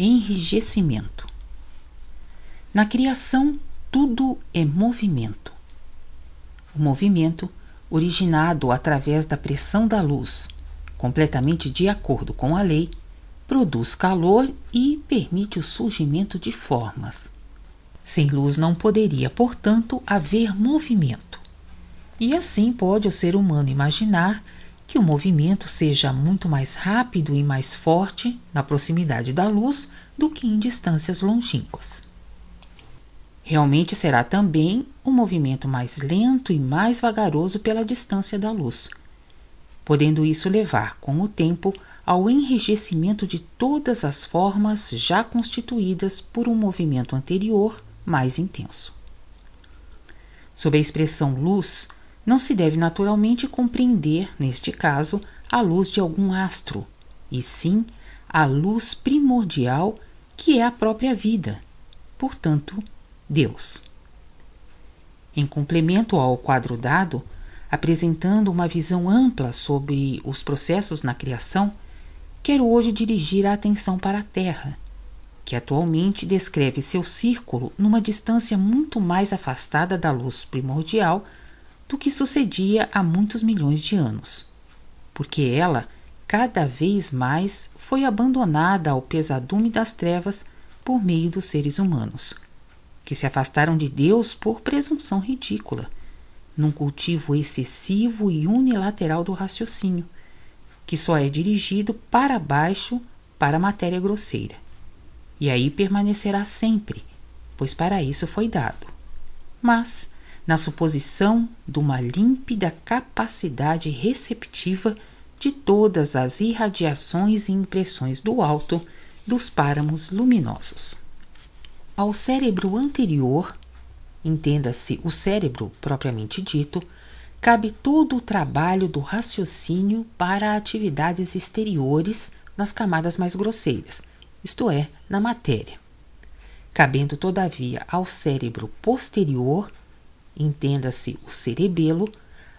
Enrijecimento. Na criação, tudo é movimento. O movimento, originado através da pressão da luz, completamente de acordo com a lei, produz calor e permite o surgimento de formas. Sem luz não poderia, portanto, haver movimento. E assim pode o ser humano imaginar que o movimento seja muito mais rápido e mais forte na proximidade da luz do que em distâncias longínquas. Realmente será também um movimento mais lento e mais vagaroso pela distância da luz, podendo isso levar, com o tempo, ao enrijecimento de todas as formas já constituídas por um movimento anterior mais intenso. Sob a expressão luz, não se deve naturalmente compreender, neste caso, a luz de algum astro, e sim a luz primordial que é a própria vida, portanto, Deus. Em complemento ao quadro dado, apresentando uma visão ampla sobre os processos na criação, quero hoje dirigir a atenção para a Terra, que atualmente descreve seu círculo numa distância muito mais afastada da luz primordial do que sucedia há muitos milhões de anos, porque ela, cada vez mais, foi abandonada ao pesadume das trevas por meio dos seres humanos, que se afastaram de Deus por presunção ridícula, num cultivo excessivo e unilateral do raciocínio, que só é dirigido para baixo para a matéria grosseira. E aí permanecerá sempre, pois para isso foi dado. Mas, na suposição de uma límpida capacidade receptiva de todas as irradiações e impressões do alto dos páramos luminosos. Ao cérebro anterior, entenda-se o cérebro propriamente dito, cabe todo o trabalho do raciocínio para atividades exteriores nas camadas mais grosseiras, isto é, na matéria. Cabendo, todavia, ao cérebro posterior, entenda-se o cerebelo,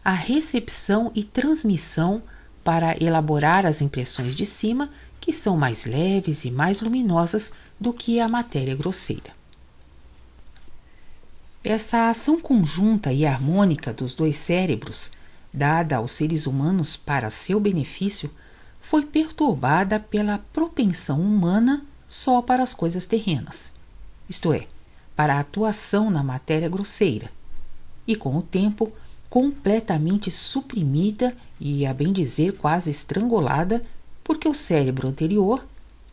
a recepção e transmissão para elaborar as impressões de cima, que são mais leves e mais luminosas do que a matéria grosseira. Essa ação conjunta e harmônica dos dois cérebros, dada aos seres humanos para seu benefício, foi perturbada pela propensão humana só para as coisas terrenas, isto é, para a atuação na matéria grosseira, e com o tempo completamente suprimida e, a bem dizer, quase estrangulada, porque o cérebro anterior,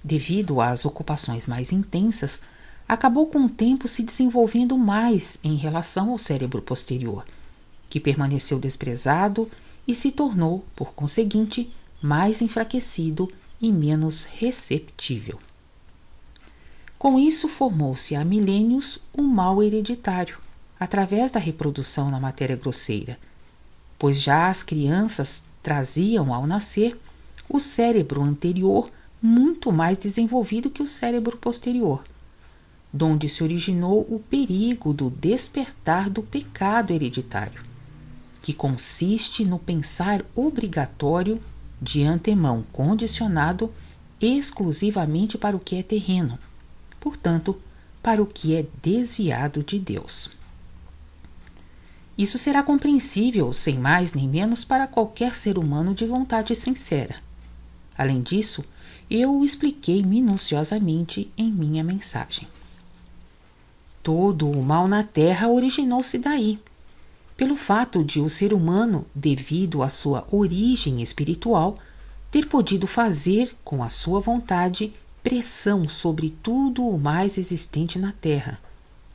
devido às ocupações mais intensas, acabou com o tempo se desenvolvendo mais em relação ao cérebro posterior, que permaneceu desprezado e se tornou, por conseguinte, mais enfraquecido e menos receptível. Com isso formou-se há milênios um mal hereditário, através da reprodução na matéria grosseira, pois já as crianças traziam ao nascer o cérebro anterior muito mais desenvolvido que o cérebro posterior, donde se originou o perigo do despertar do pecado hereditário, que consiste no pensar obrigatório, de antemão condicionado exclusivamente para o que é terreno, portanto, para o que é desviado de Deus. Isso será compreensível, sem mais nem menos, para qualquer ser humano de vontade sincera. Além disso, eu o expliquei minuciosamente em minha mensagem. Todo o mal na Terra originou-se daí, pelo fato de o ser humano, devido à sua origem espiritual, ter podido fazer, com a sua vontade, pressão sobre tudo o mais existente na Terra,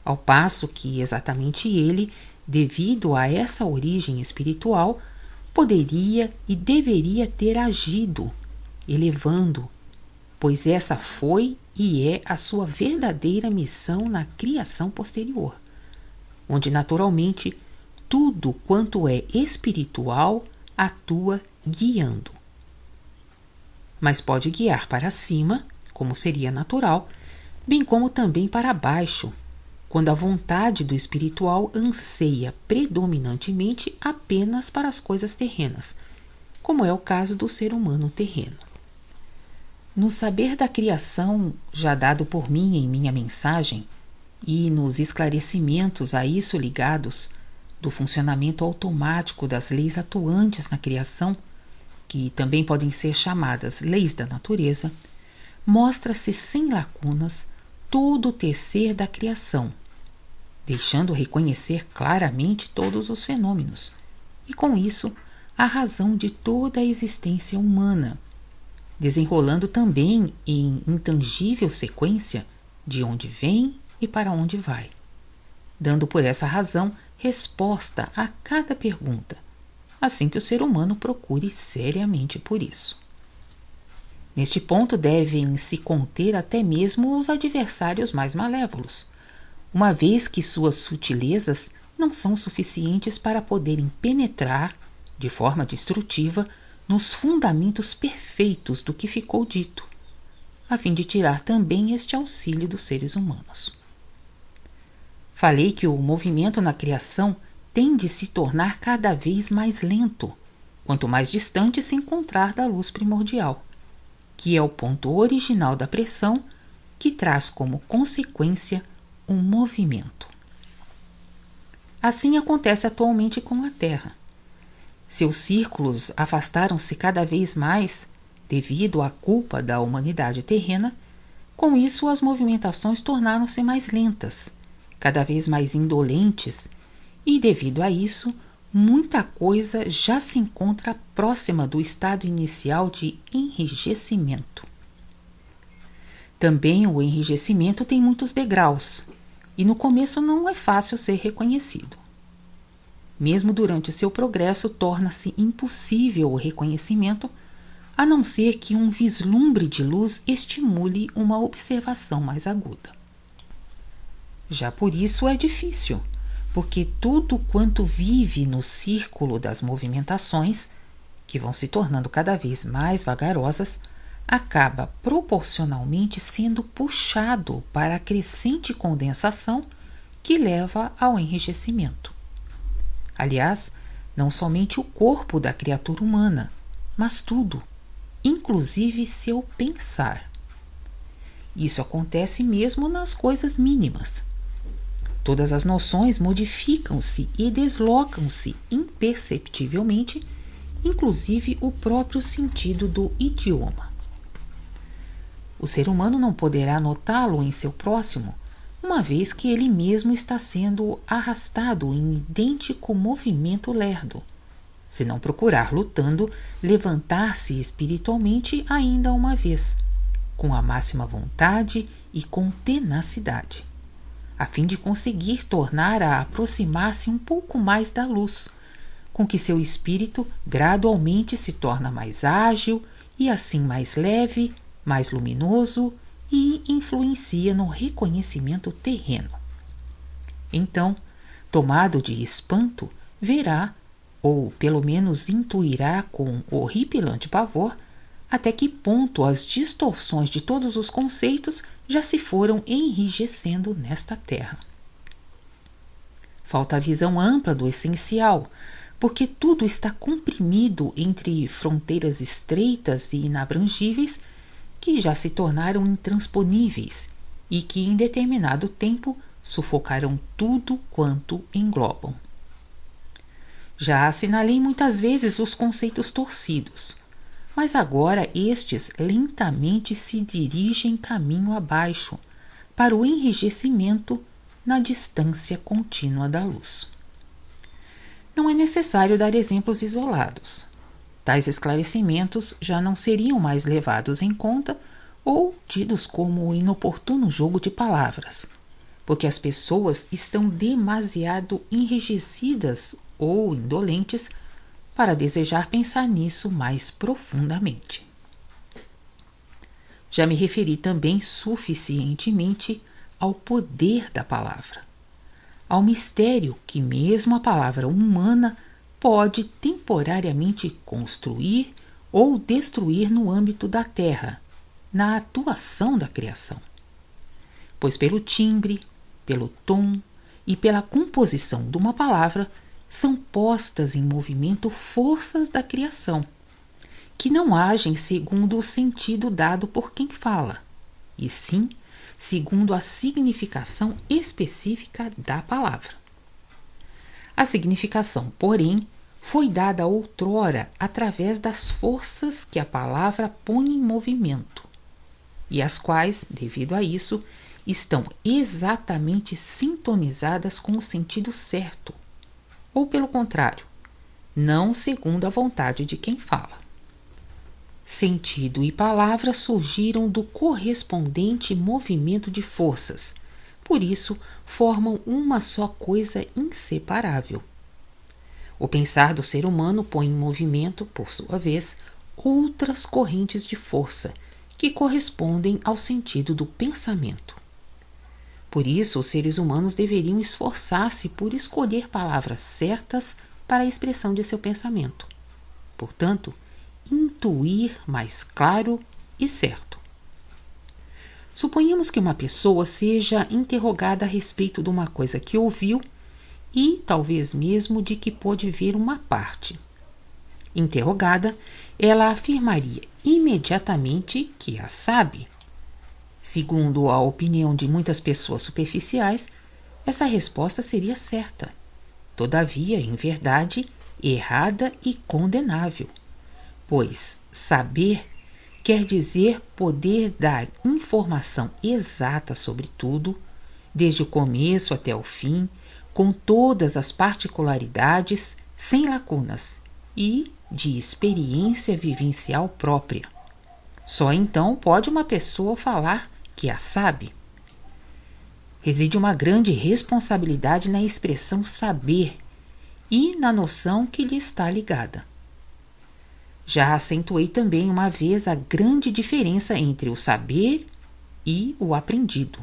ao passo que exatamente ele, devido a essa origem espiritual, poderia e deveria ter agido, elevando, pois essa foi e é a sua verdadeira missão na criação posterior, onde naturalmente tudo quanto é espiritual atua guiando. Mas pode guiar para cima, como seria natural, bem como também para baixo, quando a vontade do espiritual anseia predominantemente apenas para as coisas terrenas, como é o caso do ser humano terreno. No saber da criação, já dado por mim em minha mensagem, e nos esclarecimentos a isso ligados, do funcionamento automático das leis atuantes na criação, que também podem ser chamadas leis da natureza, mostra-se sem lacunas todo o tecer da criação, deixando reconhecer claramente todos os fenômenos, e com isso a razão de toda a existência humana, desenrolando também em intangível sequência de onde vem e para onde vai, dando por essa razão resposta a cada pergunta, assim que o ser humano procure seriamente por isso. Neste ponto devem se conter até mesmo os adversários mais malévolos, uma vez que suas sutilezas não são suficientes para poderem penetrar, de forma destrutiva, nos fundamentos perfeitos do que ficou dito, a fim de tirar também este auxílio dos seres humanos. Falei que o movimento na criação tende a se tornar cada vez mais lento, quanto mais distante se encontrar da luz primordial, que é o ponto original da pressão, que traz como consequência um movimento. Assim acontece atualmente com a Terra. Seus círculos afastaram-se cada vez mais devido à culpa da humanidade terrena. Com isso, as movimentações tornaram-se mais lentas, cada vez mais indolentes, e devido a isso, muita coisa já se encontra próxima do estado inicial de enrijecimento. Também o enrijecimento tem muitos degraus, e no começo não é fácil ser reconhecido. Mesmo durante seu progresso, torna-se impossível o reconhecimento, a não ser que um vislumbre de luz estimule uma observação mais aguda. Já por isso é difícil, porque tudo quanto vive no círculo das movimentações, que vão se tornando cada vez mais vagarosas, acaba proporcionalmente sendo puxado para a crescente condensação que leva ao enrijecimento. Aliás, não somente o corpo da criatura humana, mas tudo, inclusive seu pensar. Isso acontece mesmo nas coisas mínimas. Todas as noções modificam-se e deslocam-se imperceptivelmente, inclusive o próprio sentido do idioma. O ser humano não poderá notá-lo em seu próximo, uma vez que ele mesmo está sendo arrastado em idêntico movimento lerdo, se não procurar lutando levantar-se espiritualmente ainda uma vez, com a máxima vontade e com tenacidade, a fim de conseguir tornar a aproximar-se um pouco mais da luz, com que seu espírito gradualmente se torna mais ágil e assim mais leve, mais luminoso e influencia no reconhecimento terreno. Então, tomado de espanto, verá, ou pelo menos intuirá com horripilante pavor, até que ponto as distorções de todos os conceitos já se foram enrijecendo nesta terra. Falta a visão ampla do essencial, porque tudo está comprimido entre fronteiras estreitas e inabrangíveis que já se tornaram intransponíveis e que em determinado tempo sufocarão tudo quanto englobam. Já assinalei muitas vezes os conceitos torcidos, mas agora estes lentamente se dirigem caminho abaixo, para o enrijecimento na distância contínua da luz. Não é necessário dar exemplos isolados. Tais esclarecimentos já não seriam mais levados em conta ou tidos como inoportuno jogo de palavras, porque as pessoas estão demasiado enrijecidas ou indolentes para desejar pensar nisso mais profundamente. Já me referi também suficientemente ao poder da palavra, ao mistério que mesmo a palavra humana pode temporariamente construir ou destruir no âmbito da terra, na atuação da criação. Pois pelo timbre, pelo tom e pela composição de uma palavra são postas em movimento forças da criação, que não agem segundo o sentido dado por quem fala, e sim segundo a significação específica da palavra. A significação, porém, foi dada outrora através das forças que a palavra põe em movimento, e as quais, devido a isso, estão exatamente sintonizadas com o sentido certo, ou pelo contrário, não segundo a vontade de quem fala. Sentido e palavra surgiram do correspondente movimento de forças, por isso formam uma só coisa inseparável. O pensar do ser humano põe em movimento, por sua vez, outras correntes de força que correspondem ao sentido do pensamento. Por isso, os seres humanos deveriam esforçar-se por escolher palavras certas para a expressão de seu pensamento. Portanto, intuir mais claro e certo. Suponhamos que uma pessoa seja interrogada a respeito de uma coisa que ouviu e talvez mesmo de que pôde ver uma parte. Interrogada, ela afirmaria imediatamente que a sabe. Segundo a opinião de muitas pessoas superficiais, essa resposta seria certa. Todavia, em verdade, errada e condenável, pois saber quer dizer poder dar informação exata sobre tudo, desde o começo até o fim, com todas as particularidades, sem lacunas e de experiência vivencial própria. Só então pode uma pessoa falar que a sabe. Reside uma grande responsabilidade na expressão saber e na noção que lhe está ligada. Já acentuei também uma vez a grande diferença entre o saber e o aprendido.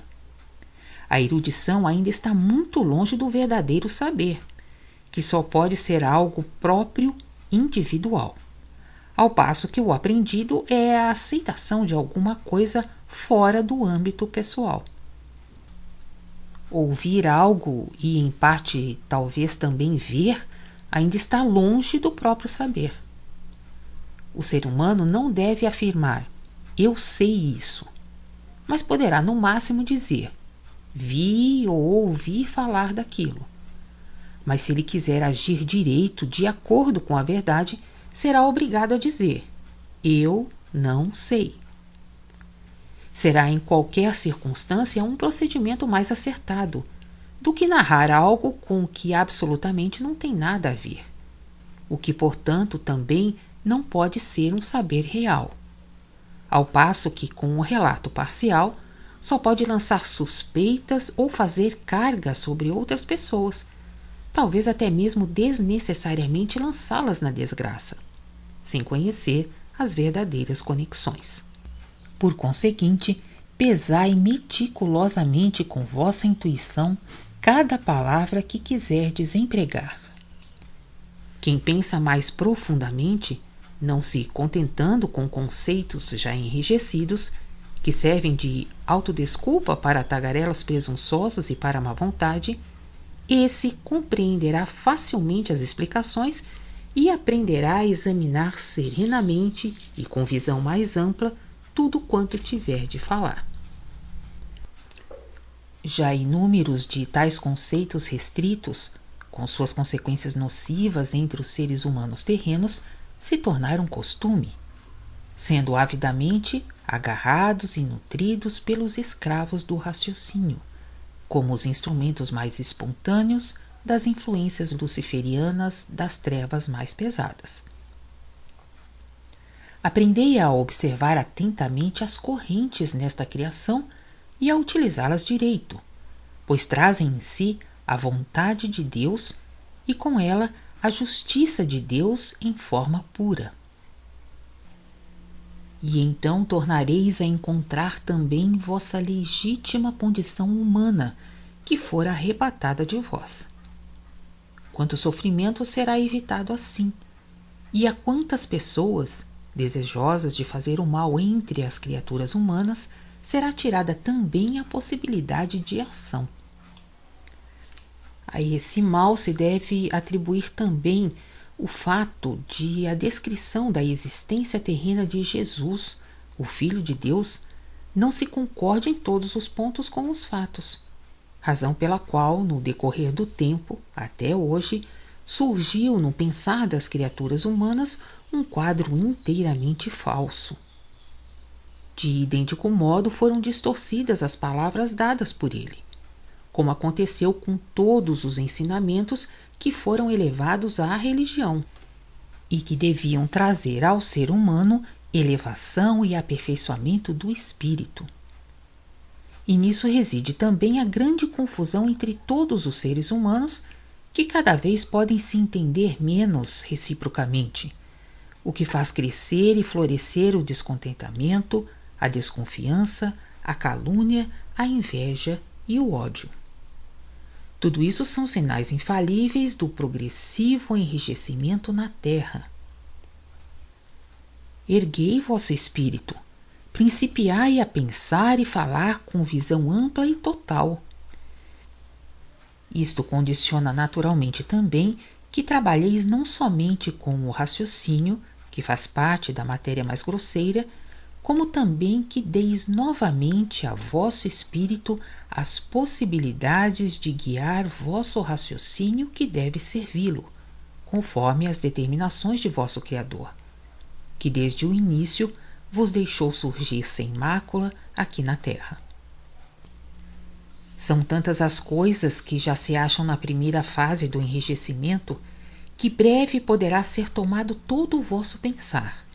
A erudição ainda está muito longe do verdadeiro saber, que só pode ser algo próprio, individual, ao passo que o aprendido é a aceitação de alguma coisa fora do âmbito pessoal. Ouvir algo e, em parte, talvez também ver, ainda está longe do próprio saber. O ser humano não deve afirmar, eu sei isso, mas poderá no máximo dizer, vi ou ouvi falar daquilo. Mas se ele quiser agir direito, de acordo com a verdade, será obrigado a dizer, eu não sei. Será em qualquer circunstância um procedimento mais acertado do que narrar algo com o que absolutamente não tem nada a ver, o que, portanto, também não pode ser um saber real, ao passo que, com um relato parcial, só pode lançar suspeitas ou fazer carga sobre outras pessoas, talvez até mesmo desnecessariamente lançá-las na desgraça, sem conhecer as verdadeiras conexões. Por conseguinte, pesai meticulosamente com vossa intuição cada palavra que quiserdes empregar. Quem pensa mais profundamente, não se contentando com conceitos já enrijecidos, que servem de autodesculpa para tagarelas presunçosos e para má vontade, esse compreenderá facilmente as explicações e aprenderá a examinar serenamente e com visão mais ampla tudo quanto tiver de falar. Já inúmeros de tais conceitos restritos, com suas consequências nocivas entre os seres humanos terrenos, se tornaram costume, sendo avidamente agarrados e nutridos pelos escravos do raciocínio, como os instrumentos mais espontâneos das influências luciferianas das trevas mais pesadas. Aprendei a observar atentamente as correntes nesta criação e a utilizá-las direito, pois trazem em si a vontade de Deus e com ela a justiça de Deus em forma pura. E então tornareis a encontrar também vossa legítima condição humana, que fora arrebatada de vós. Quanto sofrimento será evitado assim, e a quantas pessoas, desejosas de fazer o mal entre as criaturas humanas, será tirada também a possibilidade de ação. A esse mal se deve atribuir também o fato de a descrição da existência terrena de Jesus, o Filho de Deus, não se concorde em todos os pontos com os fatos, razão pela qual, no decorrer do tempo, até hoje, surgiu no pensar das criaturas humanas um quadro inteiramente falso. De idêntico modo foram distorcidas as palavras dadas por ele, como aconteceu com todos os ensinamentos que foram elevados à religião e que deviam trazer ao ser humano elevação e aperfeiçoamento do espírito. E nisso reside também a grande confusão entre todos os seres humanos, que cada vez podem se entender menos reciprocamente, o que faz crescer e florescer o descontentamento, a desconfiança, a calúnia, a inveja e o ódio. Tudo isso são sinais infalíveis do progressivo enrijecimento na terra. Erguei vosso espírito, principiai a pensar e falar com visão ampla e total. Isto condiciona naturalmente também que trabalheis não somente com o raciocínio, que faz parte da matéria mais grosseira, como também que deis novamente a vosso espírito as possibilidades de guiar vosso raciocínio que deve servi-lo, conforme as determinações de vosso Criador, que desde o início vos deixou surgir sem mácula aqui na terra. São tantas as coisas que já se acham na primeira fase do enrijecimento que breve poderá ser tomado todo o vosso pensar,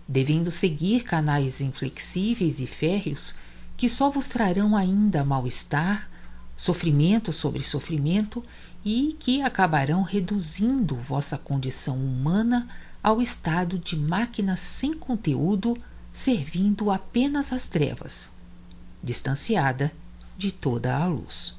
devendo seguir canais inflexíveis e férreos que só vos trarão ainda mal-estar, sofrimento sobre sofrimento e que acabarão reduzindo vossa condição humana ao estado de máquina sem conteúdo, servindo apenas às trevas, distanciada de toda a luz.